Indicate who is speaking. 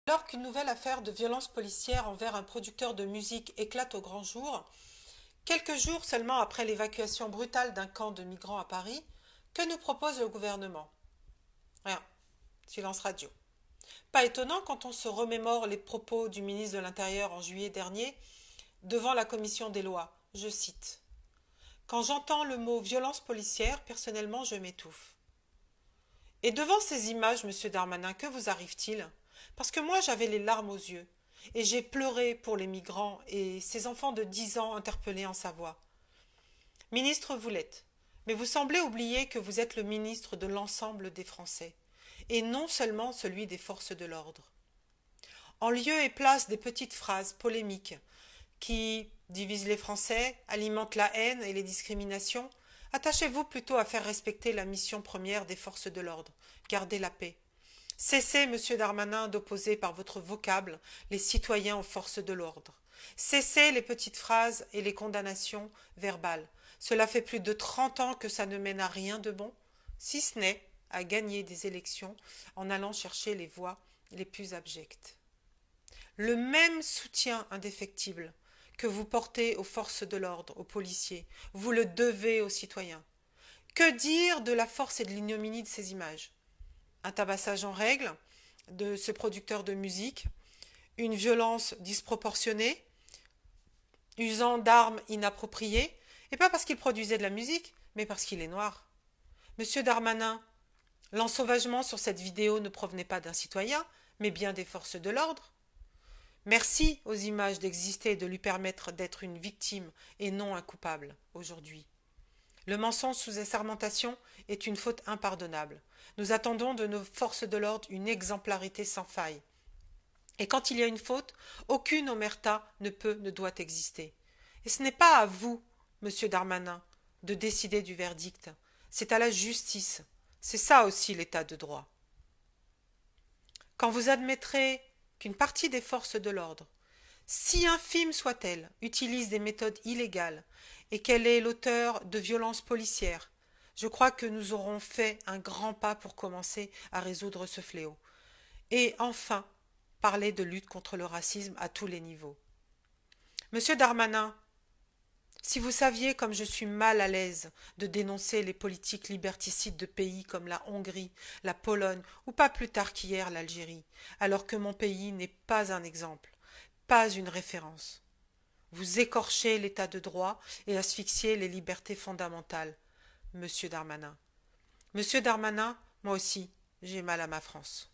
Speaker 1: Alors qu'une nouvelle affaire de violence policière envers un producteur de musique éclate au grand jour, quelques jours seulement après l'évacuation brutale d'un camp de migrants à Paris, que nous propose le gouvernement? Rien. Silence radio. Pas étonnant quand on se remémore les propos du ministre de l'Intérieur en juillet dernier devant la commission des lois. Je cite: Quand j'entends le mot violence policière, personnellement, je m'étouffe. Et devant ces images, monsieur Darmanin, que vous arrive-t-il? Parce que moi, j'avais les larmes aux yeux. Et j'ai pleuré pour les migrants et ces enfants de 10 ans interpellés en Savoie. Ministre, vous l'êtes. Mais vous semblez oublier que vous êtes le ministre de l'ensemble des Français, et non seulement celui des forces de l'ordre. En lieu et place des petites phrases polémiques qui divisent les Français, alimentent la haine et les discriminations, attachez-vous plutôt à faire respecter la mission première des forces de l'ordre, garder la paix. Cessez, monsieur Darmanin, d'opposer par votre vocable les citoyens aux forces de l'ordre. Cessez les petites phrases et les condamnations verbales. Cela fait plus de 30 ans que ça ne mène à rien de bon, si ce n'est à gagner des élections en allant chercher les voix les plus abjectes. Le même soutien indéfectible que vous portez aux forces de l'ordre, aux policiers, vous le devez aux citoyens. Que dire de la force et de l'ignominie de ces images? Un tabassage en règle de ce producteur de musique, une violence disproportionnée, usant d'armes inappropriées, et pas parce qu'il produisait de la musique, mais parce qu'il est noir. Monsieur Darmanin, l'ensauvagement sur cette vidéo ne provenait pas d'un citoyen, mais bien des forces de l'ordre. Merci aux images d'exister et de lui permettre d'être une victime et non un coupable aujourd'hui. Le mensonge sous assermentation est une faute impardonnable. Nous attendons de nos forces de l'ordre une exemplarité sans faille. Et quand il y a une faute, aucune omerta ne doit exister. Et ce n'est pas à vous, monsieur Darmanin, de décider du verdict. C'est à la justice. C'est ça aussi l'état de droit. Quand vous admettrez qu'une partie des forces de l'ordre, si infime soit-elle, utilise des méthodes illégales et qu'elle est l'auteur de violences policières, je crois que nous aurons fait un grand pas pour commencer à résoudre ce fléau. Et enfin, parler de lutte contre le racisme à tous les niveaux. Monsieur Darmanin, si vous saviez comme je suis mal à l'aise de dénoncer les politiques liberticides de pays comme la Hongrie, la Pologne ou pas plus tard qu'hier l'Algérie, alors que mon pays n'est pas un exemple, pas une référence. Vous écorchez l'état de droit et asphyxiez les libertés fondamentales, monsieur Darmanin. Monsieur Darmanin, moi aussi, j'ai mal à ma France.